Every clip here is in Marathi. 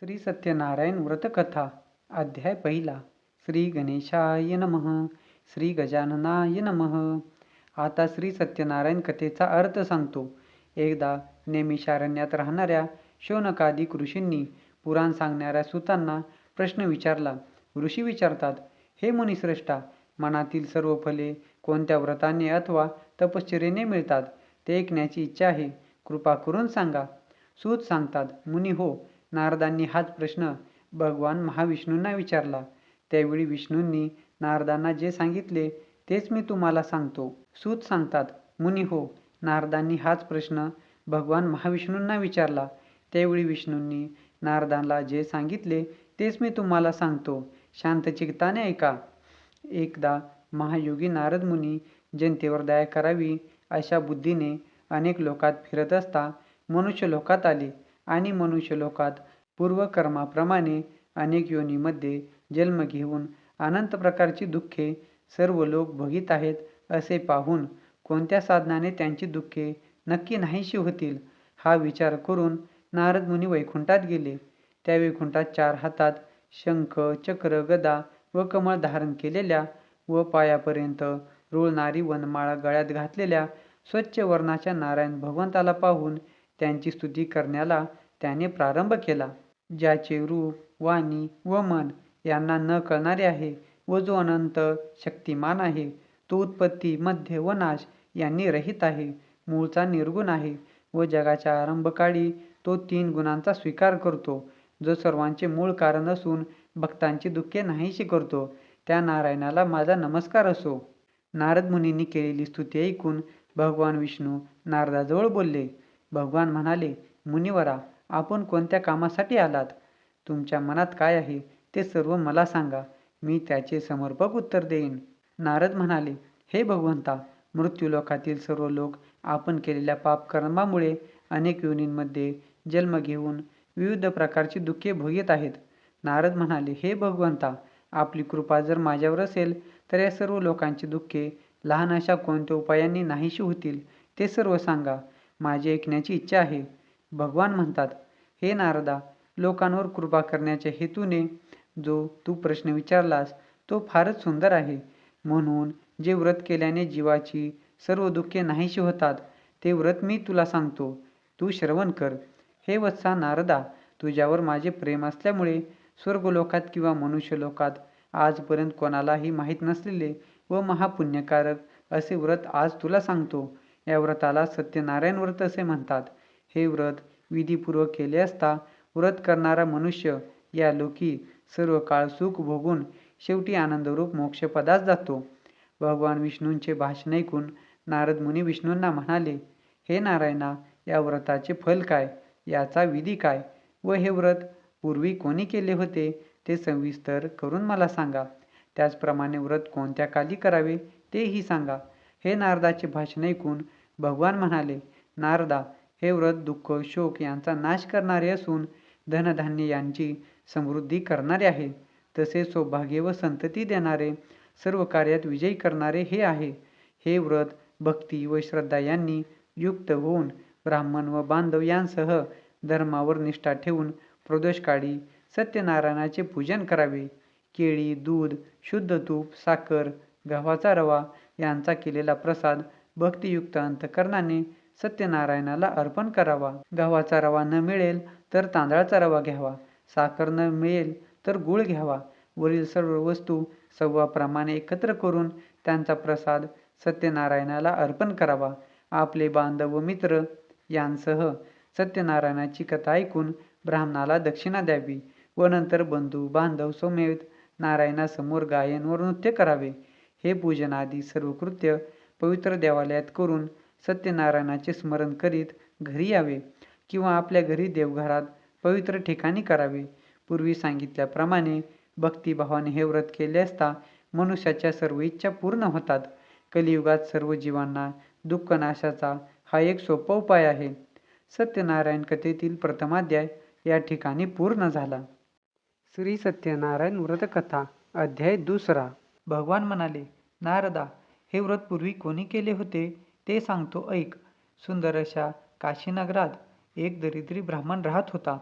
श्री सत्यनारायण व्रतकथा अध्याय पहिला. श्री गणेशाय नमः. श्री गजाननाय नमः. आता श्री सत्यनारायण कथेचा अर्थ सांगतो. एकदा नेमिषारण्यात राहणाऱ्या शौनकादिक ऋषींनी पुराण सांगणाऱ्या सुतांना प्रश्न विचारला. ऋषी विचारतात, हे मुनिश्रेष्ठा, मनातील सर्व फले कोणत्या व्रताने अथवा तपश्चर्येने मिळतात ते ऐकण्याची इच्छा आहे, कृपा करून सांगा. सूत सांगतात, मुनी हो, नारदांनी हाच प्रश्न भगवान महाविष्णूंना विचारला. त्यावेळी विष्णूंनी नारदांना जे सांगितले तेच मी तुम्हाला सांगतो. सूत सांगतात, मुनी हो, नारदांनी हाच प्रश्न भगवान महाविष्णूंना विचारला. त्यावेळी विष्णूंनी नारदांना जे सांगितले तेच मी तुम्हाला सांगतो. शांतचित्ताने ऐका. एकदा महायोगी नारद मुनी जनतेवर दया करावी अशा बुद्धीने अनेक लोकात फिरत असता मनुष्य लोकात आले आणि मनुष्य लोकात पूर्वकर्माप्रमाणे अनेक योनीमध्ये जन्म घेऊन अनंत प्रकारची दुःखे सर्व लोक भोगीत आहेत असे पाहून कोणत्या साधनाने त्यांची दुःखे नक्की नाहीशी होतील हा विचार करून नारद मुनी वैकुंठात गेले. त्या वैकुंठात 4 हातात शंख, चक्र, गदा व कमळ धारण केलेल्या व पायापर्यंत रुळणारी वनमाळा गळ्यात घातलेल्या स्वच्छ वर्णाच्या नारायण भगवंताला पाहून त्यांची स्तुती करण्याला त्याने प्रारंभ केला. ज्याचे रूप, वाणी व मन यांना न कळणारे आहे व जो अनंत शक्तिमान आहे, तो उत्पत्ती, मध्य व नाश यांनी रहित आहे, मूळचा निर्गुण आहे व जगाच्या आरंभकाळी तो 3 गुणांचा स्वीकार करतो, जो सर्वांचे मूळ कारण असून भक्तांची दुःखे नाहीशी करतो, त्या नारायणाला माझा नमस्कार असो. नारद मुनींनी केलेली स्तुती ऐकून भगवान विष्णू नारदाजवळ बोलले. भगवान म्हणाले, मुनिवरा, आपण कोणत्या कामासाठी आलात? तुमच्या मनात काय आहे ते सर्व मला सांगा, मी त्याचे समर्पक उत्तर देईन. नारद म्हणाले, हे भगवंता, मृत्यूलोकातील सर्व लोक आपण केलेल्या पापकर्मामुळे अनेक योनींमध्ये जन्म घेऊन विविध प्रकारची दुःखे भोगीत आहेत. नारद म्हणाले, हे भगवंता, आपली कृपा जर माझ्यावर असेल तर या सर्व लोकांची दुःखे लहान अशा कोणत्या उपायांनी नाहीशी होतील ते सर्व सांगा, माझी ऐकण्याची इच्छा आहे. भगवान म्हणतात, हे नारदा, लोकांवर कृपा करण्याच्या हेतूने जो तू प्रश्न विचारलास तो फारच सुंदर आहे. म्हणून जे व्रत केल्याने जीवाची सर्व दुःखे नाहीशी होतात ते व्रत मी तुला सांगतो, तू श्रवण कर. हे वत्सा नारदा, तुझ्यावर माझे प्रेम असल्यामुळे स्वर्गलोकात किंवा मनुष्यलोकात आजपर्यंत कोणालाही माहीत नसलेले व महापुण्यकारक असे व्रत आज तुला सांगतो. या व्रताला सत्यनारायण व्रत असे म्हणतात. हे व्रत विधीपूर्वक केले असता व्रत करणारा मनुष्य या लोकी सर्व काळ सुख भोगून शेवटी आनंदरूप मोक्षपदास जातो. भगवान विष्णूंचे भाषण ऐकून नारद मुनी विष्णूंना म्हणाले, हे नारायणा, या व्रताचे फल काय, याचा विधी काय व हे व्रत पूर्वी कोणी केले होते ते सविस्तर करून मला सांगा. त्याचप्रमाणे व्रत कोणत्या काली करावे तेही सांगा. हे नारदाचे भाषण ऐकून भगवान म्हणाले, नारदा, हे व्रत दुःख, शोक यांचा नाश करणारे असून धनधान्य यांची समृद्धी करणारे आहे. तसे सौभाग्य व संतती देणारे, सर्व कार्यात विजयी करणारे हे आहे. हे व्रत भक्ती व श्रद्धा यांनी युक्त होऊन ब्राह्मण व बांधव यांसह धर्मावर निष्ठा ठेवून प्रदोषकाळी सत्यनारायणाचे पूजन करावे. केळी, दूध, शुद्ध तूप, साखर, गव्हाचा रवा यांचा केलेला प्रसाद भक्तियुक्त अंतकरणाने सत्यनारायणाला अर्पण करावा. गव्हाचा रवा न मिळेल तर तांदळाचा रवा घ्यावा. साखर न मिळेल तर गूळ घ्यावा. वरील सर्व वस्तू सव्वाप्रमाणे एकत्र करून त्यांचा प्रसाद सत्यनारायणाला अर्पण करावा. आपले बांधव व मित्र यांसह सत्यनारायणाची कथा ऐकून ब्राह्मणाला दक्षिणा द्यावी व नंतर बंधू बांधव समेत नारायणासमोर गायन व नृत्य करावे. हे पूजन आदी सर्व कृत्य पवित्र देवालयात करून सत्यनारायणाचे स्मरण करीत घरी यावे किंवा आपल्या घरी देवघरात पवित्र ठिकाणी करावे. पूर्वी सांगितल्याप्रमाणे भक्तिभावाने हे व्रत केले असता मनुष्याच्या सर्व इच्छा पूर्ण होतात. कलियुगात सर्व जीवांना दुःख नाशाचा हा एक सोपा उपाय आहे. सत्यनारायण कथेतील प्रथमाध्याय या ठिकाणी पूर्ण झाला. श्री सत्यनारायण व्रतकथा अध्याय दुसरा. भगवान म्हणाले, नारदा, हे व्रत पूर्वी कोणी केले होते ते सांगतो ऐक. सुंदर अशा काशीनगरात एक दरिद्री ब्राह्मण राहत होता.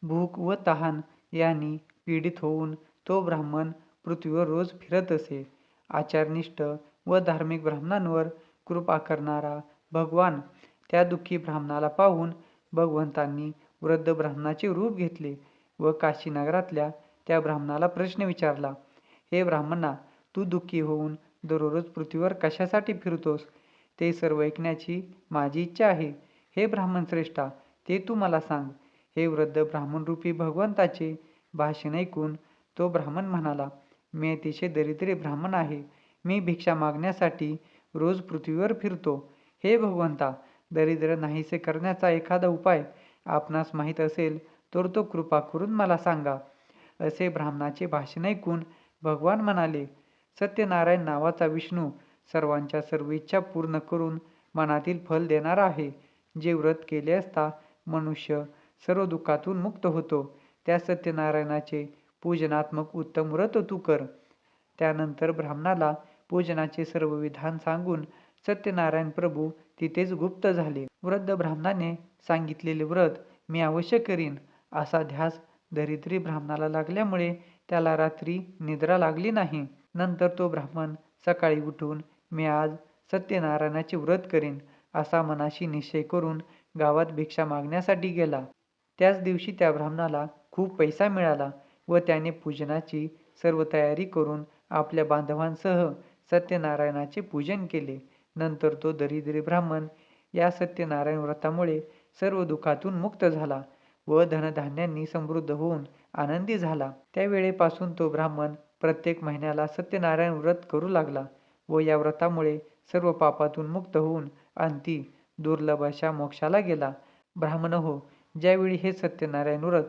भूक व तहान यांनी पीडित होऊन तो ब्राह्मण पृथ्वीवर रोज फिरत असे. आचारनिष्ठ व धार्मिक ब्राह्मणांवर कृपा करणारा भगवान त्या दुःखी ब्राह्मणाला पाहून भगवंतांनी वृद्ध ब्राह्मणाचे रूप घेतले व काशीनगरातल्या त्या ब्राह्मणाला प्रश्न विचारला, हे ब्राह्मणा, तू दुःखी होऊन दररोज पृथ्वीवर कशासाठी फिरतोस? ते सर्व ऐकण्याची माझी इच्छा आहे. हे ब्राह्मण श्रेष्ठा, ते तू मला सांग. हे वृद्ध ब्राह्मणरूपी भगवंताचे भाषण ऐकून तो ब्राह्मण म्हणाला, मी अतिशय दरिद्री ब्राह्मण आहे. मी भिक्षा मागण्यासाठी रोज पृथ्वीवर फिरतो. हे भगवंता, दरिद्र नाहीसे करण्याचा एखादा उपाय आपणास माहीत असेल तर तो कृपा करून मला सांगा. असे ब्राह्मणाचे भाषण ऐकून भगवान म्हणाले, सत्यनारायण नावाचा विष्णू सर्वांच्या सर्व इच्छा पूर्ण करून मनातील फल देणारा आहे. जे व्रत केले असता मनुष्य सर्व दुःखातून मुक्त होतो, त्या सत्यनारायणाचे पूजनात्मक उत्तम व्रत तू कर. त्यानंतर ब्राह्मणाला पूजनाचे सर्व विधान सांगून सत्यनारायण प्रभू तिथेच गुप्त झाले. वृद्ध ब्राह्मणाने सांगितलेले व्रत मी अवश्य करीन असा ध्यास दरिद्री ब्राह्मणाला लागल्यामुळे त्याला रात्री निद्रा लागली नाही. नंतर तो ब्राह्मण सकाळी उठून मी आज सत्यनारायणाचे व्रत करीन असा मनाशी निश्चय करून गावात भिक्षा मागण्यासाठी गेला. त्याच दिवशी त्या ब्राह्मणाला खूप पैसा मिळाला व त्याने पूजनाची सर्व तयारी करून आपल्या बांधवांसह सत्यनारायणाचे पूजन केले. नंतर तो दरिद्री ब्राह्मण या सत्यनारायण व्रतामुळे सर्व दुःखातून मुक्त झाला व धनधान्यांनी समृद्ध होऊन आनंदी झाला. त्यावेळेपासून तो ब्राह्मण प्रत्येक महिन्याला सत्यनारायण व्रत करू लागला व या व्रतामुळे सर्व पापातून मुक्त होऊन अंती दुर्लभ अशा मोक्षाला गेला. ब्राह्मण हो, ज्यावेळी हे सत्यनारायण व्रत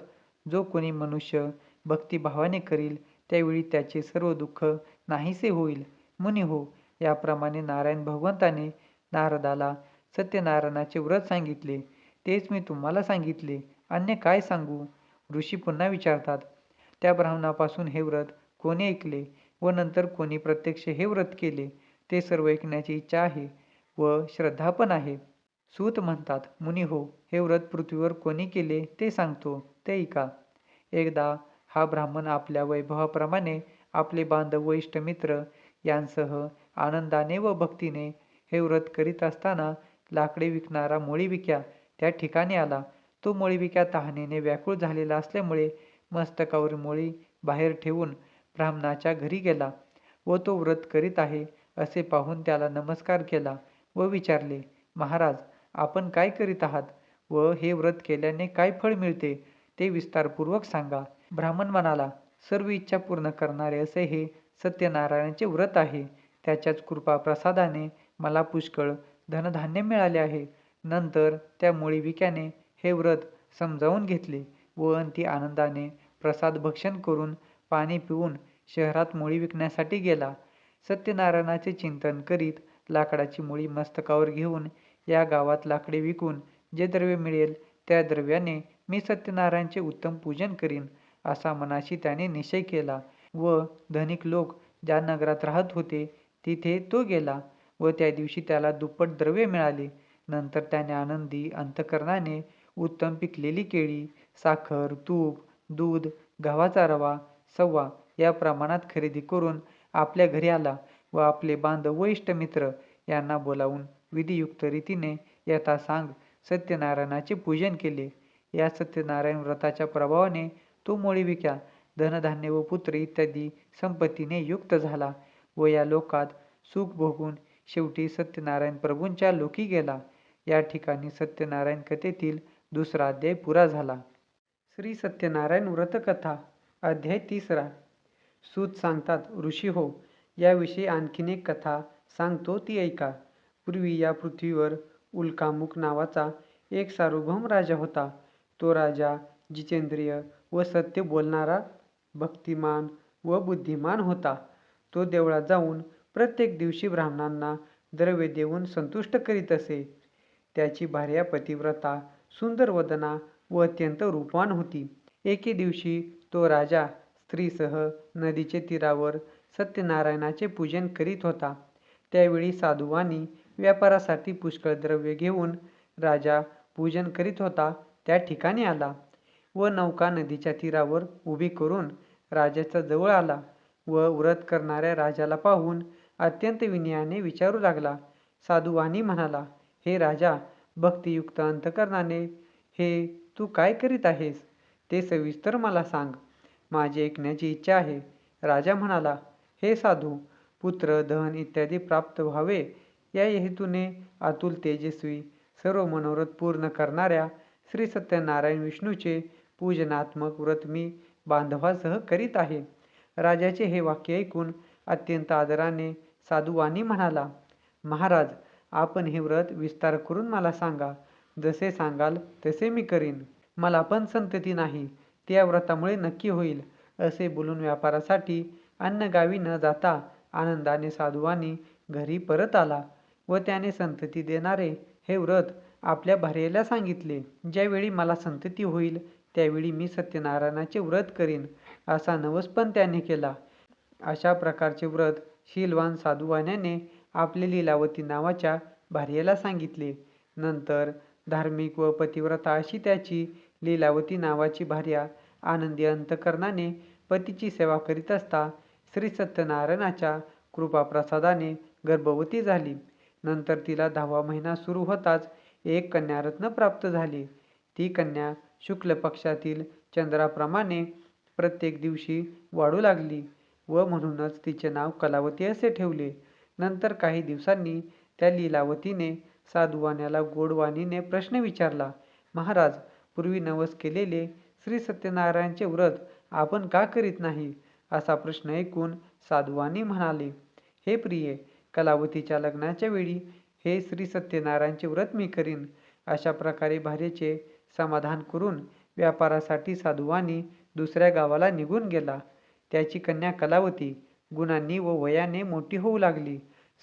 जो कोणी मनुष्य भक्तिभावाने करील त्यावेळी त्याचे सर्व दुःख नाहीसे होईल. मुनी हो, याप्रमाणे नारायण भगवंताने नारदाला सत्यनारायणाचे व्रत सांगितले. तेच मी तुम्हाला सांगितले, अन्य काय सांगू? ऋषी पुन्हा विचारतात, त्या ब्राह्मणापासून हे व्रत कोणी ऐकले व नंतर कोणी प्रत्यक्ष हे व्रत केले? ते सर्व ऐकण्याची इच्छा आहे व श्रद्धा पण आहे. सूत म्हणतात, मुनी हो, हे व्रत पृथ्वीवर कोणी केले ते सांगतो, ते ऐका. एकदा हा ब्राह्मण आपल्या वैभवाप्रमाणे आपले बांधव व इष्टमित्र यांसह आनंदाने व भक्तीने हे व्रत करीत असताना लाकडे विकणारा मोळीविक्या त्या ठिकाणी आला. तो मोळीविक्या तहानेने व्याकुळ झालेला असल्यामुळे मस्तकावर मोळी बाहेर ठेवून ब्राह्मणाच्या घरी गेला व तो व्रत करीत आहे असे पाहून त्याला नमस्कार केला व विचारले, महाराज, आपण काय करीत आहात व हे व्रत केल्याने काय फळ मिळते ते विस्तारपूर्वक सांगा. ब्राह्मण म्हणाला, सर्व इच्छा पूर्ण करणारे असे हे सत्यनारायणाचे व्रत आहे. त्याच्याच कृपा प्रसादाने मला पुष्कळ धनधान्य मिळाले आहे. नंतर त्या मोळीविक्याने हे व्रत समजावून घेतले व अंती आनंदाने प्रसाद भक्षण करून पाणी पिऊन शहरात मोळी विकण्यासाठी गेला. सत्यनारायणाचे चिंतन करीत लाकडाची मोळी मस्तकावर घेऊन या गावात लाकडे विकून जे द्रव्य मिळेल त्या द्रव्याने मी सत्यनारायणचे उत्तम पूजन करीन असा मनाशी त्याने निश्चय केला व धनिक लोक ज्या नगरात राहत होते तिथे तो गेला व त्या दिवशी त्याला दुप्पट द्रव्य मिळाले. नंतर त्याने आनंदी अंतकरणाने उत्तम पिकलेली केळी, साखर, तूप, दूध, गव्हाचा रवा, सव्वा या प्रमाणात खरेदी करून आपल्या घरी आला व आपले बांधव व इष्टमित्र यांना बोलावून विधियुक्त रीतीने यथासांग सत्यनारायणाचे पूजन केले. या सत्यनारायण व्रताच्या प्रभावाने तो मोळीविक्या धनधान्य व पुत्र इत्यादी संपत्तीने युक्त झाला व या लोकात सुख भोगून शेवटी सत्यनारायण प्रभूंच्या लोकी गेला. या ठिकाणी सत्यनारायण कथेतील दुसरा अध्याय पुरा झाला. श्री सत्यनारायण व्रतकथा अध्याय 3. सूत सांगतात, ऋषी हो, याविषयी आणखीन एक कथा सांगतो ती ऐका. पूर्वी या पृथ्वीवर उल्कामुक नावाचा एक सार्वभौम राजा होता. तो राजा जितेंद्रिय व सत्य बोलणारा, भक्तिमान व बुद्धिमान होता. तो देवळात जाऊन प्रत्येक दिवशी ब्राह्मणांना द्रव्य देऊन संतुष्ट करीत असे. त्याची भार्या पतिव्रता, सुंदर वदना व अत्यंत रूपवान होती. एके दिवशी तो राजा स्त्रीसह नदीचे तीरावर सत्यनारायणाचे पूजन करीत होता. त्यावेळी साधुवानी व्यापारासाठी पुष्कळ द्रव्य घेऊन राजा पूजन करीत होता त्या ठिकाणी आला. व नौका नदीच्या तीरावर उभी करून राजाच्या जवळ आला व व्रत करणाऱ्या राजाला पाहून अत्यंत विनयाने विचारू लागला. साधू वाणी म्हणाला, हे राजा, भक्तियुक्त अंतकरणाने हे तू काय करीत आहेस ते सविस्तर मला सांग. माझी ऐकण्याची इच्छा आहे. राजा म्हणाला, हे साधू, पुत्र, धन इत्यादी प्राप्त व्हावे या हेतूने अतुल तेजस्वी सर्व मनोरथ पूर्ण करणाऱ्या श्री सत्यनारायण विष्णूचे पूजनात्मक व्रत मी बांधवासह करीत आहे. राजाचे हे वाक्य ऐकून अत्यंत आदराने साधुवाणी म्हणाला, महाराज, आपण हे व्रत विस्तार करून मला सांगा. जसे सांगाल तसे मी करीन. मला पण संतती नाही, त्या व्रतामुळे नक्की होईल. असे बोलून व्यापारासाठी अन्नगावी न जाता आनंदाने साधुवानी घरी परत आला व त्याने संतती देणारे हे व्रत आपल्या भार्येला सांगितले. ज्यावेळी मला संतती होईल त्यावेळी मी सत्यनारायणाचे व्रत करीन असा नवस पण त्याने केला. अशा प्रकारचे व्रत शीलवान साधुवाण्याने आपल्या लीलावती नावाच्या भार्येला सांगितले. नंतर धार्मिक व पतिव्रता अशी त्याची लीलावती नावाची भार्या आनंदी अंतकरणाने पतीची सेवा करीत असता श्री सत्यनारायणाच्या कृपाप्रसादाने गर्भवती झाली. नंतर तिला 10वा महिना सुरू होताच एक कन्यारत्न प्राप्त झाले. ती कन्या शुक्ल पक्षातील चंद्राप्रमाणे प्रत्येक दिवशी वाढू लागली व म्हणूनच तिचे नाव कलावती असे ठेवले. नंतर काही दिवसांनी त्या लीलावतीने साधुवाण्याला गोड वाणीने प्रश्न विचारला, महाराज, पूर्वी नवस केलेले श्री सत्यनारायणचे व्रत आपण का करीत नाही? असा प्रश्न ऐकून साधुवाणी म्हणाले, हे प्रिये, कलावतीच्या लग्नाच्या वेळी हे श्री सत्यनारायणचे व्रत मी करीन. अशा प्रकारे भार्येचे समाधान करून व्यापारासाठी साधुवाणी दुसऱ्या गावाला निघून गेला. त्याची कन्या कलावती गुणांनी व वयाने मोठी होऊ लागली.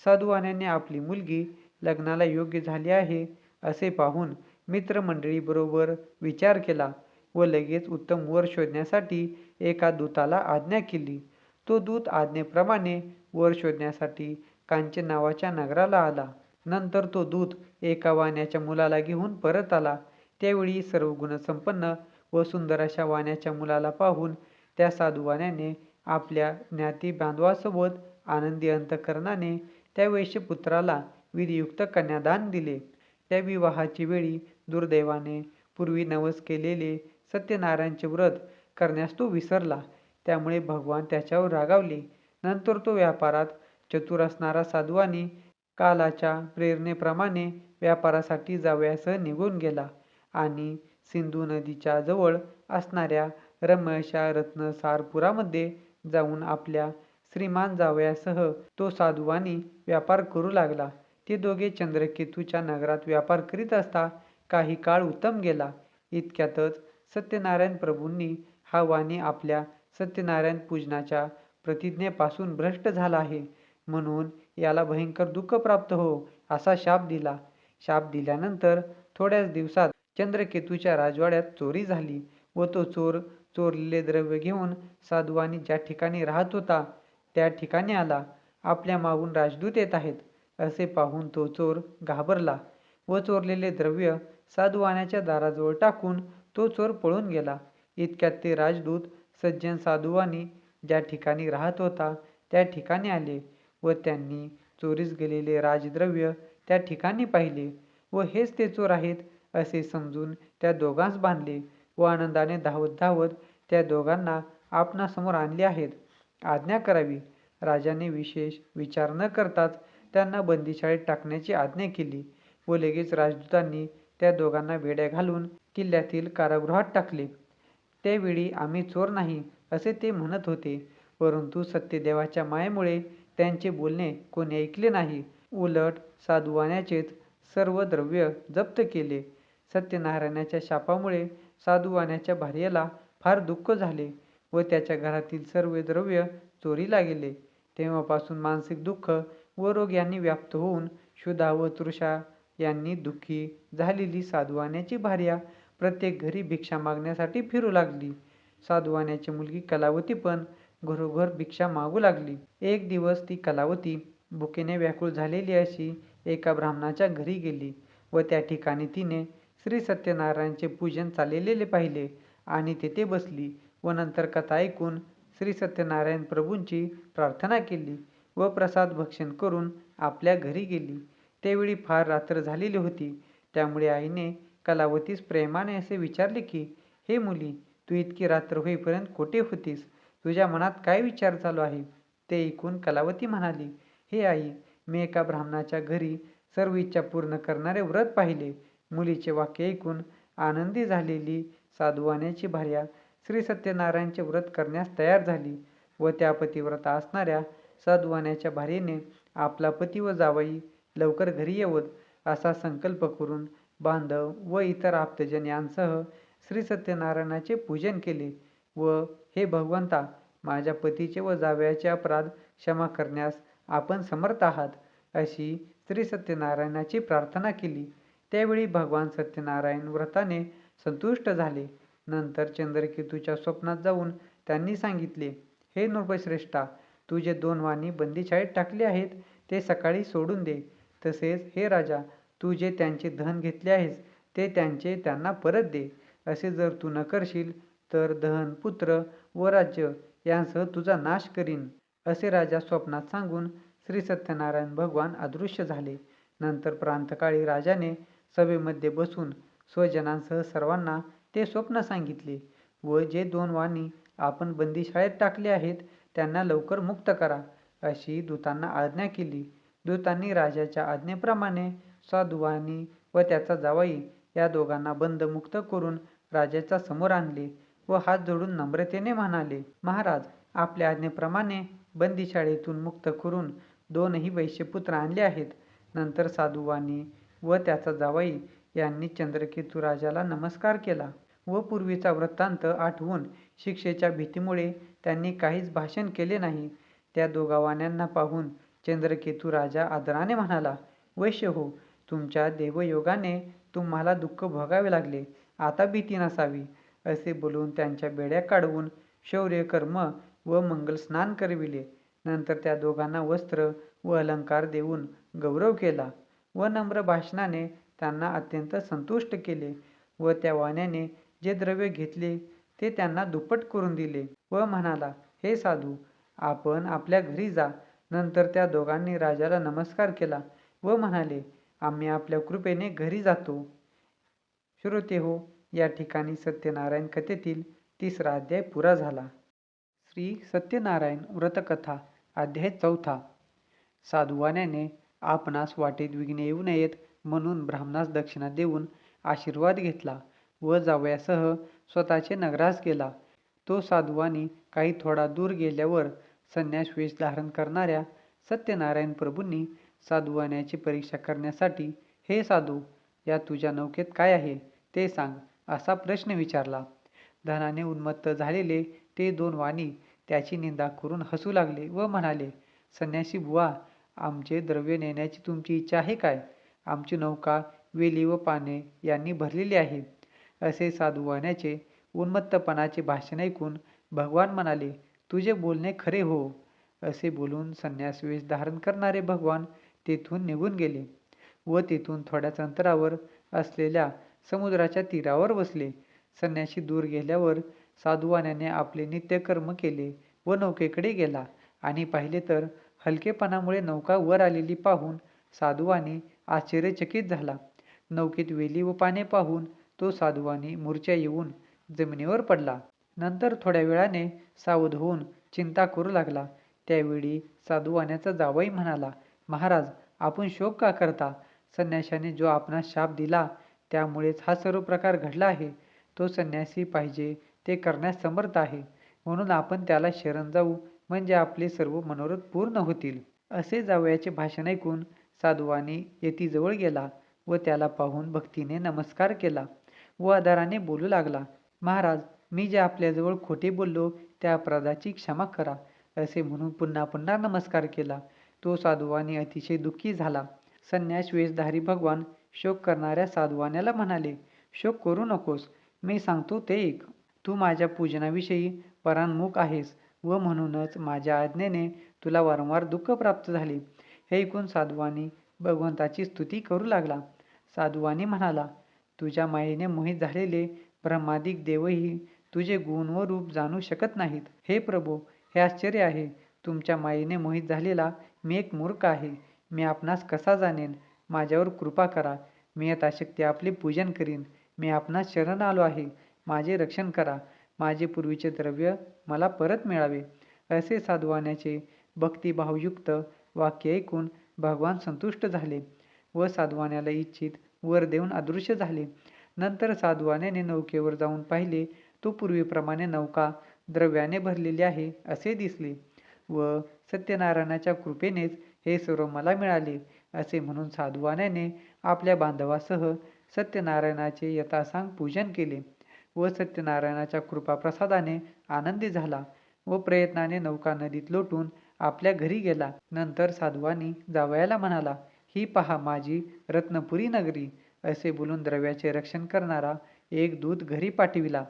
साधुवाण्याने आपली मुलगी लग्नाला योग्य झाली आहे असे पाहून मित्रमंडळीबरोबर विचार केला व लगेच उत्तम वर शोधण्यासाठी एका दूताला आज्ञा केली. तो दूत आज्ञेप्रमाणे वर शोधण्यासाठी कांचन नावाच्या नगराला आला. नंतर तो दूत एका वाण्याच्या मुलाला घेऊन परत आला. त्यावेळी सर्व गुणसंपन्न व सुंदर अशा वाण्याच्या मुलाला पाहून त्या साधुवाण्याने आपल्या ज्ञाती बांधवासोबत आनंदी अंतकरणाने त्या वैश्यपुत्राला विधियुक्त कन्यादान दिले. त्या विवाहाची वेळी दुर्दैवाने पूर्वी नवस केलेले सत्यनारायणचे व्रत करण्यास तो विसरला. त्यामुळे भगवान त्याच्यावर रागावले. नंतर तो व्यापारात चतुर असणारा साधुवानी कालाच्या प्रेरणेप्रमाणे व्यापारासाठी जावयासह निघून गेला आणि सिंधू नदीच्या जवळ असणाऱ्या रम्य अशा रत्नसारपुरामध्ये जाऊन आपल्या श्रीमान जावयासह तो साधुवानी व्यापार करू लागला. ते दोघे चंद्रकेतूच्या नगरात व्यापार करीत असता काही काळ उत्तम गेला. इतक्यातच सत्यनारायण प्रभूंनी हा वाणी आपल्या सत्यनारायण पूजनाच्या प्रतिज्ञेपासून भ्रष्ट झाला आहे, म्हणून याला भयंकर दुःख प्राप्त हो असा शाप दिला. शाप दिल्यानंतर थोड्याच दिवसात चंद्रकेतूच्या राजवाड्यात चोरी झाली व तो चोर चोरलेले द्रव्य घेऊन साधुवानी ज्या ठिकाणी राहत होता त्या ठिकाणी आला. आपल्या मागून राजदूत येत आहेत असे पाहून तो चोर घाबरला व चोरलेले द्रव्य साधुवाण्याच्या दाराजवळ टाकून तो चोर पळून गेला. इतक्यात ते राजदूत सज्जन साधुवानी ज्या ठिकाणी राहत होता त्या ठिकाणी आले व त्यांनी चोरीस गेलेले राजद्रव्य त्या ठिकाणी पाहिले व हेच ते चोर आहेत असे समजून त्या दोघांस बांधले व आनंदाने धावत धावत त्या दोघांना आपणासमोर आणले आहेत. आज्ञा करावी. राजाने विशेष विचार न करताच त्यांना बंदीशाळेत टाकण्याची आज्ञा केली व लगेच राजदूतांनी त्या दोघांना बेड्या घालून किल्ल्यातील कारागृहात टाकले. त्यावेळी आम्ही चोर नाही असे ते म्हणत होते, परंतु सत्यदेवाच्या मायेमुळे त्यांचे बोलणे कोणी ऐकले नाही. उलट साधुवाण्याचेच सर्व द्रव्य जप्त केले. सत्यनारायणाच्या शापामुळे साधुवाण्याच्या भार्येला फार दुःख झाले व त्याच्या घरातील सर्व द्रव्य चोरीला गेले. तेव्हापासून मानसिक दुःख व रोग यांनी व्याप्त होऊन क्षुधा व तृषा यांनी दुःखी झालेली साधुवाण्याची भार्या प्रत्येक घरी भिक्षा मागण्यासाठी फिरू लागली. साधुवाण्याची मुलगी कलावती पण घरोघर भिक्षा मागू लागली. एक दिवस ती कलावती भुकेने व्याकुळ झालेली अशी एका ब्राह्मणाच्या घरी गेली व त्या ठिकाणी तिने श्री सत्यनारायणचे पूजन चाललेले पाहिले आणि तेथे बसली व नंतर कथा ऐकून श्री सत्यनारायण प्रभूंची प्रार्थना केली व प्रसाद भक्षण करून आपल्या घरी गेली. त्यावेळी फार रात्र झालेली होती. त्यामुळे आईने कलावतीस प्रेमाने असे विचारले की, हे मुली, तू इतकी रात्र होईपर्यंत कोठे होतीस? तुझ्या मनात काय विचार चालू आहे? ते ऐकून कलावती म्हणाली, हे आई, मी एका ब्राह्मणाच्या घरी सर्व इच्छा पूर्ण करणारे व्रत पाहिले. मुलीचे वाक्य ऐकून आनंदी झालेली साधुवाण्याची भार्या श्री सत्यनारायणचे व्रत करण्यास तयार झाली व त्या पतिव्रता असणाऱ्या साधुवाण्याच्या भार्येने आपला पती व जावई लवकर घरी येवत असा संकल्प करून बांधव व इतर आप्तजन यांसह श्री सत्यनारायणाचे पूजन केले व हे भगवंता, माझ्या पतीचे व जावयाचे अपराध क्षमा करण्यास आपण समर्थ आहात अशी श्री सत्यनारायणाची प्रार्थना केली. त्यावेळी भगवान सत्यनारायण व्रताने संतुष्ट झाले. नंतर चंद्रकेतूच्या स्वप्नात जाऊन त्यांनी सांगितले, हे नृपश्रेष्ठा, तू जे 2 वाणी बंदीशाळेत टाकले आहेत ते सकाळी सोडून दे. तसेच हे राजा, तू जे त्यांचे धन घेतले आहेस ते त्यांना परत दे. असे जर तू न करशील तर धन, पुत्र व राज्य यांसह तुझा नाश करीन. असे राजा स्वप्नात सांगून श्री सत्यनारायण भगवान अदृश्य झाले. नंतर प्रांतकाळी राजाने सभेमध्ये बसून स्वजनांसह सर्वांना ते स्वप्न सांगितले व जे 2 वाणी आपण बंदीशाळेत टाकले आहेत त्यांना लवकर मुक्त करा अशी दूतांना आज्ञा केली. दूतांनी राजाच्या आज्ञेप्रमाणे साधुवाणी व त्याचा जावई या दोघांना बंदमुक्त करून राजाच्या समोर आणले व हात जोडून नम्रतेने म्हणाले, महाराज, आपल्या आज्ञेप्रमाणे बंदीशाळेतून मुक्त करून 2ही वैश्यपुत्र आणले आहेत. नंतर साधुवाणी व त्याचा जावई यांनी चंद्रकेतू राजाला नमस्कार केला व पूर्वीचा वृत्तांत आठवून शिक्षेच्या भीतीमुळे त्यांनी काहीच भाषण केले नाही. त्या 2 वाण्यांना पाहून चंद्रकेतू राजा आदराने म्हणाला, वैश्य हो, तुमच्या देवयोगाने तुम्हाला दुःख भोगावे लागले, आता भीती नसावी. असे बोलून त्यांच्या बेड्या काढवून शौर्य कर्म व मंगल स्नान करविले. नंतर त्या दोघांना वस्त्र व अलंकार देऊन गौरव केला व नम्र भाषणाने त्यांना अत्यंत संतुष्ट केले व त्या वाण्याने जे द्रव्य घेतले ते त्यांना दुप्पट करून दिले व म्हणाला, हे साधू, आपण आपल्या घरी जा. नंतर त्या दोघांनी राजाला नमस्कार केला व म्हणाले, आम्ही आपल्या कृपेने घरी जातो. श्रोते हो, या ठिकाणी सत्यनारायण कथेतील 3रा अध्याय पुरा झाला. श्री सत्यनारायण व्रतकथा अध्याय 4. साधुवाण्याने आपणास वाटेत विघ्ने येऊ नयेत म्हणून ब्राह्मणास दक्षिणा देऊन आशीर्वाद घेतला व जावयासह स्वतःचे नगरास गेला. तो साधुवाणी काही थोडा दूर गेल्यावर संन्यास वेश धारण करणाऱ्या सत्यनारायण प्रभूंनी साधुवाण्याची परीक्षा करण्यासाठी, हे साधू, या तुझ्या नौकेत काय आहे ते सांग, असा प्रश्न विचारला. धनाने उन्मत्त झालेले ते 2 वाणी त्याची निंदा करून हसू लागले व म्हणाले, संन्यासी बुवा, आमचे द्रव्य नेण्याची तुमची इच्छा आहे काय? आमची नौका वेली व पाने यांनी भरलेली आहे. असे साधुवाण्याचे उन्मत्तपणाचे भाषण ऐकून भगवान म्हणाले, तुझे बोलणे खरे हो. असे बोलून संन्यास वेश धारण करणारे भगवान तेथून निघून गेले व तेथून थोड्याच अंतरावर असलेल्या समुद्राच्या तीरावर बसले. संन्यासी दूर गेल्यावर साधुवाण्याने आपले नित्यकर्म केले व नौकेकडे गेला आणि पाहिले तर हलकेपणामुळे नौका वर आलेली पाहून साधुवाणी आश्चर्यचकित झाला. नौकेत वेली व पाने पाहून तो साधुवाणी मूर्छा येऊन जमिनीवर पडला. नंतर थोड्या वेळाने सावध होऊन चिंता करू लागला. त्यावेळी साधुवाण्याचा जावई म्हणाला, महाराज, आपण शोक का करता? संन्याशाने जो आपणास शाप दिला त्यामुळेच हा सर्व प्रकार घडला आहे. तो संन्यासी पाहिजे ते करण्यास समर्थ आहे, म्हणून आपण त्याला शरण जाऊ, म्हणजे आपले सर्व मनोरथ पूर्ण होतील. असे जावयाचे भाषण ऐकून साधुवाणी यतीजवळ गेला व त्याला पाहून भक्तीने नमस्कार केला व आदराने बोलू लागला, महाराज, मी जे आपल्याजवळ खोटे बोललो त्या अपराधाची क्षमा करा. असे म्हणून पुन्हा पुन्हा नमस्कार केला. तो साधुवाणी अतिशय दुःखी झाला. संन्यास वेशधारी भगवान शोक करणाऱ्या साधुवाण्याला म्हणाले, शोक करू नकोस, मी सांगतो ते ऐक. तू माझ्या पूजनाविषयी परांमुख आहेस व म्हणूनच माझ्या आज्ञेने तुला वारंवार दुःख प्राप्त झाले. हे ऐकून साधुवाणी भगवंताची स्तुती करू लागला. साधुवाणी म्हणाला, तुझ्या मायेने मोहित झालेले ब्रह्मादिक देवही तुझे गुण व रूप जाणू शकत नाहीत. हे प्रभो, हे आश्चर्य आहे. तुमच्या मायेने मोहित झालेला मी एक मूर्ख आहे. मी आपणास कसा जाणेन? माझ्यावर कृपा करा. मी यथाशक्ती आपले पूजन करीन. मी आपणास शरण आलो आहे. माझे रक्षण करा. माझे पूर्वीचे द्रव्य मला परत मिळावे. असे साधुवाण्याचे भक्तिभावयुक्त वाक्य ऐकून भगवान संतुष्ट झाले व साधुवाण्याला इच्छित वर देऊन अदृश्य झाले. नंतर साधुवाण्याने नौकेवर जाऊन पाहिले, तो पूर्वीप्रमाणे नौका द्रव्याने भरलेली आहे असे दिसले व सत्यनारायणाच्या कृपेनेच हे सर्व मला मिळाले असे म्हणून साधुवाण्याने आपल्या बांधवासह सत्यनारायणाचे यथासांग पूजन केले व सत्यनारायणाच्या कृपाप्रसादाने आनंदी झाला व प्रयत्नाने नौका नदीत लोटून आपल्या घरी गेला. नंतर साधुवानी जावयाला म्हणाला, ही पहा माझी रत्नपुरी नगरी. असे बोलून द्रव्याचे रक्षण करणारा एक दूत घरी पाठविला.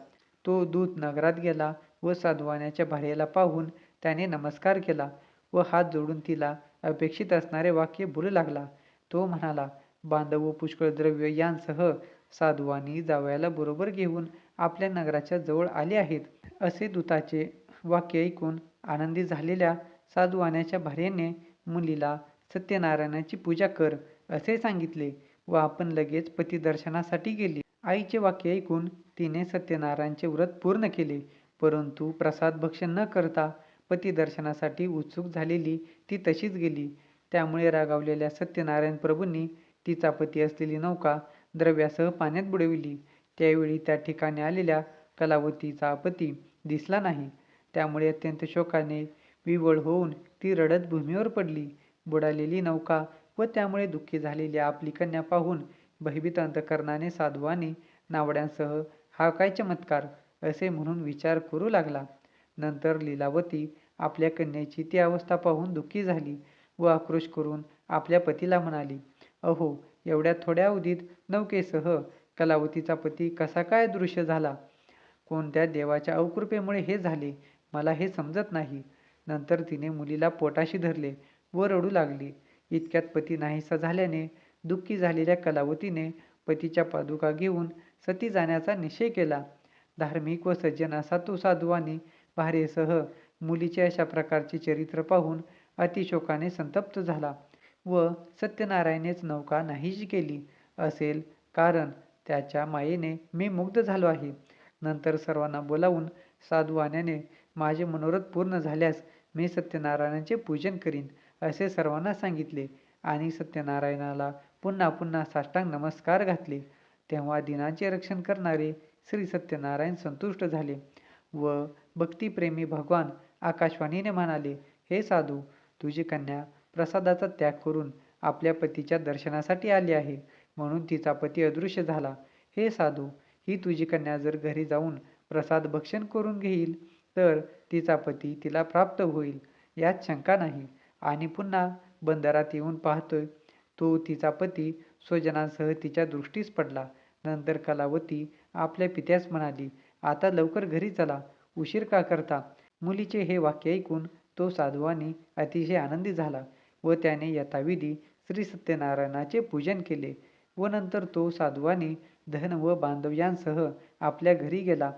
तो दूत नगरात गेला व साधुवाण्याच्या भार्येला पाहून त्याने नमस्कार केला व हात जोडून तिला अपेक्षित असणारे वाक्य बोलू लागला. तो म्हणाला, बांधव व पुष्कळ द्रव्य यांसह साधुवानी जावयाला बरोबर घेऊन आपल्या नगराच्या जवळ आले आहेत. असे दूताचे वाक्य ऐकून आनंदी झालेल्या साधुवाण्याच्या भार्येने मुलीला सत्यनारायणाची पूजा कर असे सांगितले व आपण लगेच पतिदर्शनासाठी गेली. आईचे वाक्य ऐकून तिने सत्यनारायणचे व्रत पूर्ण केले, परंतु प्रसाद भक्षण न करता पतिदर्शनासाठी उत्सुक झालेली ती तशीच गेली. त्यामुळे रागावलेल्या सत्यनारायण प्रभूंनी तिचा पती असलेली नौका द्रव्यासह पाण्यात बुडविली. त्यावेळी त्या ठिकाणी आलेल्या कलावतीचा पती दिसला नाही. त्यामुळे अत्यंत शोकाने विव्हळ होऊन ती रडत भूमीवर पडली. बुडालेली नौका व त्यामुळे दुःखी झालेली आपली कन्या पाहून भयभीत अंतकरणाने साधुवानी नावड्यांसह हा काय चमत्कार असे म्हणून विचार करू लागला. नंतर लीलावती आपल्या कन्येची ती अवस्था पाहून दुःखी झाली व आक्रोश करून आपल्या पतीला म्हणाली, अहो, एवढ्या थोड्या अवधीत नौकेसह कलावतीचा पती कसा काय दृश्य झाला? कोणत्या देवाच्या अवकृपेमुळे हे झाले? मला हे समजत नाही. नंतर तिने मुलीला पोटाशी धरले व रडू लागली. इतक्यात पती नाहीसा झाल्याने दुःखी झालेल्या कलावतीने पतीच्या पादुका घेऊन सती जाण्याचा निश्चय केला. धार्मिक व सज्जन असा तो साधुवानी भार्येसह मुलीचे अशा प्रकारचे चरित्र पाहून अतिशोकाने संतप्त झाला व सत्यनारायणेच नौका नाहीशी केली असेल, कारण त्याच्या मायेने मी मुग्ध झालो आहे. नंतर सर्वांना बोलावून साधुवाण्याने माझे मनोरथ पूर्ण झाल्यास मी सत्यनारायणाचे पूजन करीन असे सर्वांना सांगितले आणि सत्यनारायणाला पुन्हा पुन्हा साष्टांग नमस्कार घातले. तेव्हा दिनांचे रक्षण करणारे श्री सत्यनारायण संतुष्ट झाले व भक्तिप्रेमी भगवान आकाशवाणीने म्हणाले, हे साधू, तुझी कन्या प्रसादाचा त्याग करून आपल्या पतीच्या दर्शनासाठी आली आहे, म्हणून तिचा पती अदृश्य झाला. हे साधू, ही तुझी कन्या जर घरी जाऊन प्रसाद भक्षण करून घेईल तर तिचा पती तिला प्राप्त होईल, यात शंका नाही. आणि पुन्हा बंदरात येऊन पाहतोय तो तिचा पती स्वजनांसह तिच्या दृष्टीस पडला. नंतर कलावती आपल्या पित्यास म्हणाली, आता लवकर घरी चला, उशीर का करता? मुलीचे हे वाक्य ऐकून तो साधुवानी अतिशय आनंदी झाला व त्याने यथाविधी श्री सत्यनारायणाचे पूजन केले व नंतर तो साधुवानी धन व बांधव्यांसह आपल्या घरी गेला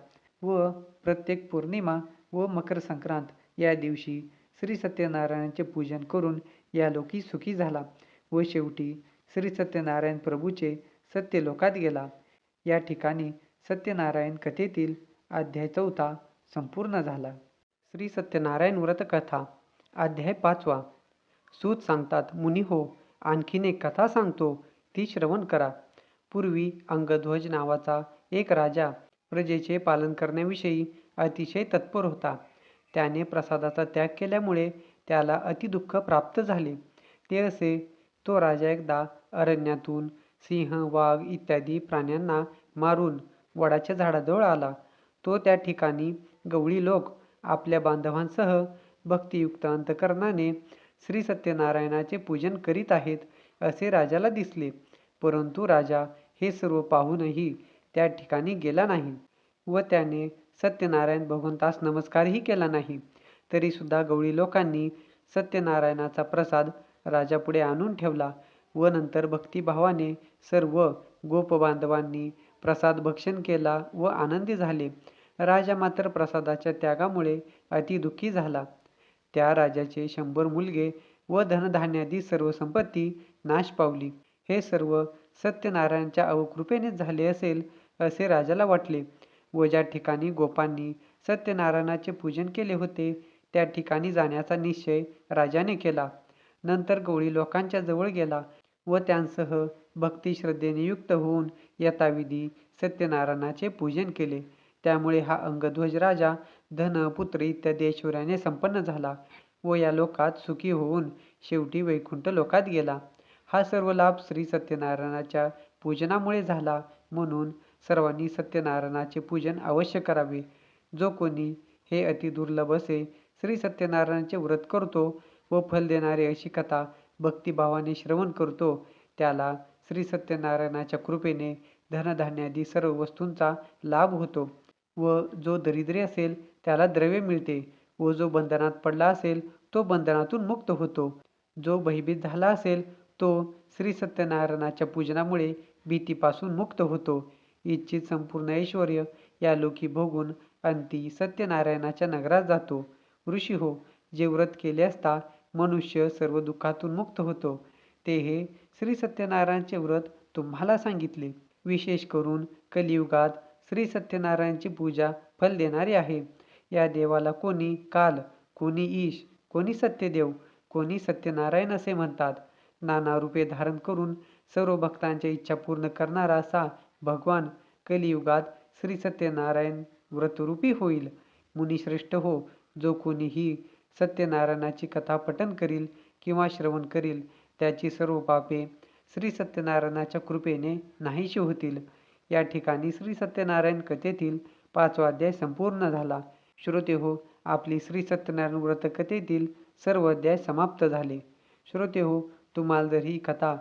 व प्रत्येक पौर्णिमा व मकर संक्रांत या दिवशी श्री सत्यनारायणाचे पूजन करून या लोकी सुखी झाला व शेवटी श्री सत्यनारायण प्रभूचे सत्यलोकात गेला. या ठिकाणी सत्यनारायण कथेतील अध्याय 4 संपूर्ण झाला. श्री सत्यनारायण व्रत कथा अध्याय 5. सूत सांगतात, मुनी हो, आणखीन एक कथा सांगतो, ती श्रवण करा. पूर्वी अंगध्वज नावाचा एक राजा प्रजेचे पालन करण्याविषयी अतिशय तत्पर होता. त्याने प्रसादाचा त्याग केल्यामुळे त्याला अतिदुःख प्राप्त झाले. ते असे, तो राजा एकदा अरण्यातून सिंह, वाघ इत्यादी प्राण्यांना मारून वडाच्या झाडाजवळ आला. तो त्या ठिकाणी गवळी लोक आपल्या बांधवांसह भक्तियुक्त अंतकरणाने श्री सत्यनारायणाचे पूजन करीत आहेत असे राजाला दिसले. परंतु राजा हे सर्व पाहूनही त्या ठिकाणी गेला नाही व त्याने सत्यनारायण भगवंतास नमस्कारही केला नाही. तरी सुद्धा गवळी लोकांनी सत्यनारायणाचा प्रसाद राजापुढे आणून ठेवला व नंतर भक्तिभावाने सर्व गोपबांधवांनी प्रसाद भक्षण केला व आनंदी झाले. राजा मात्र प्रसादाच्या त्यागामुळे अतिदुःखी झाला. त्या राजाचे 100 मुलगे व धनधान्यादी सर्व संपत्ती नाश पावली. हे सर्व सत्यनारायणाच्या अवकृपेनेच झाले असेल असे राजाला वाटले व ज्या ठिकाणी गोपांनी सत्यनारायणाचे पूजन केले होते त्या ठिकाणी जाण्याचा निश्चय राजाने केला. नंतर गवळी लोकांच्या जवळ गेला व त्यांसह भक्ती श्रद्धेने युक्त होऊन यथाविधी सत्यनारायणाचे पूजन केले. त्यामुळे हा अंगध्वज राजा धन, पुत्र इत्यादी ऐश्वर्याने संपन्न झाला व या लोकात सुखी होऊन शेवटी वैकुंठ लोकात गेला. हा सर्व लाभ श्री सत्यनारायणाच्या पूजनामुळे झाला. म्हणून सर्वांनी सत्यनारायणाचे पूजन अवश्य करावे. जो कोणी हे अतिदुर्लभ असे श्री सत्यनारायणाचे व्रत करतो व फल देणारी अशी कथा भक्तिभावाने श्रवण करतो त्याला श्री सत्यनारायणाच्या कृपेने धनधान्यादी सर्व वस्तूंचा लाभ होतो व जो दरिद्री असेल त्याला द्रव्य मिळते व जो बंधनात पडला असेल तो बंधनातून मुक्त होतो. जो भयभीत झाला असेल तो श्री सत्यनारायणाच्या पूजनामुळे भीतीपासून मुक्त होतो. इच्छित संपूर्ण ऐश्वर या लोकी भोगून अंती सत्यनारायणाच्या नगरात जातो. ऋषी हो, जे व्रत केले असता मनुष्य सर्व दुःखातून मुक्त होतो ते हे श्री सत्यनारायणाचे व्रत तुम्हाला सांगितले. विशेष करून कलियुगात श्री सत्यनारायणाची पूजा फल देणारी आहे. या देवाला कोणी काल, कोणी ईश, कोणी सत्यदेव, कोणी सत्यनारायण असे म्हणतात. नाना रूपे धारण करून सर्व भक्तांच्या इच्छा पूर्ण करणारा असा भगवान कलियुगात श्री सत्यनारायण व्रतरूपी होईल. मुनिश्रेष्ठ हो, जो कोणी ही सत्यनारायणाची कथा पठन करील किंवा श्रवण करील त्याची सर्व पापे श्री सत्यनारायणाच्या कृपेने नाहीशी होतील. या ठिकाणी श्री सत्यनारायण कथेतील 5वा अध्याय संपूर्ण झाला. श्रोते हो, आपली श्री सत्यनारायण व्रत कथेतील सर्व अध्याय समाप्त झाले. श्रोते हो, तुम्हाला जर ही कथा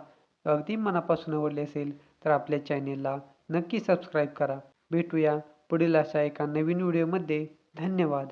अगदी मनापासून आवडली असेल तर आपल्या चॅनेलला नक्की सबस्क्राईब करा. भेटूया पुढील अशा एका नवीन व्हिडिओमध्ये. धन्यवाद.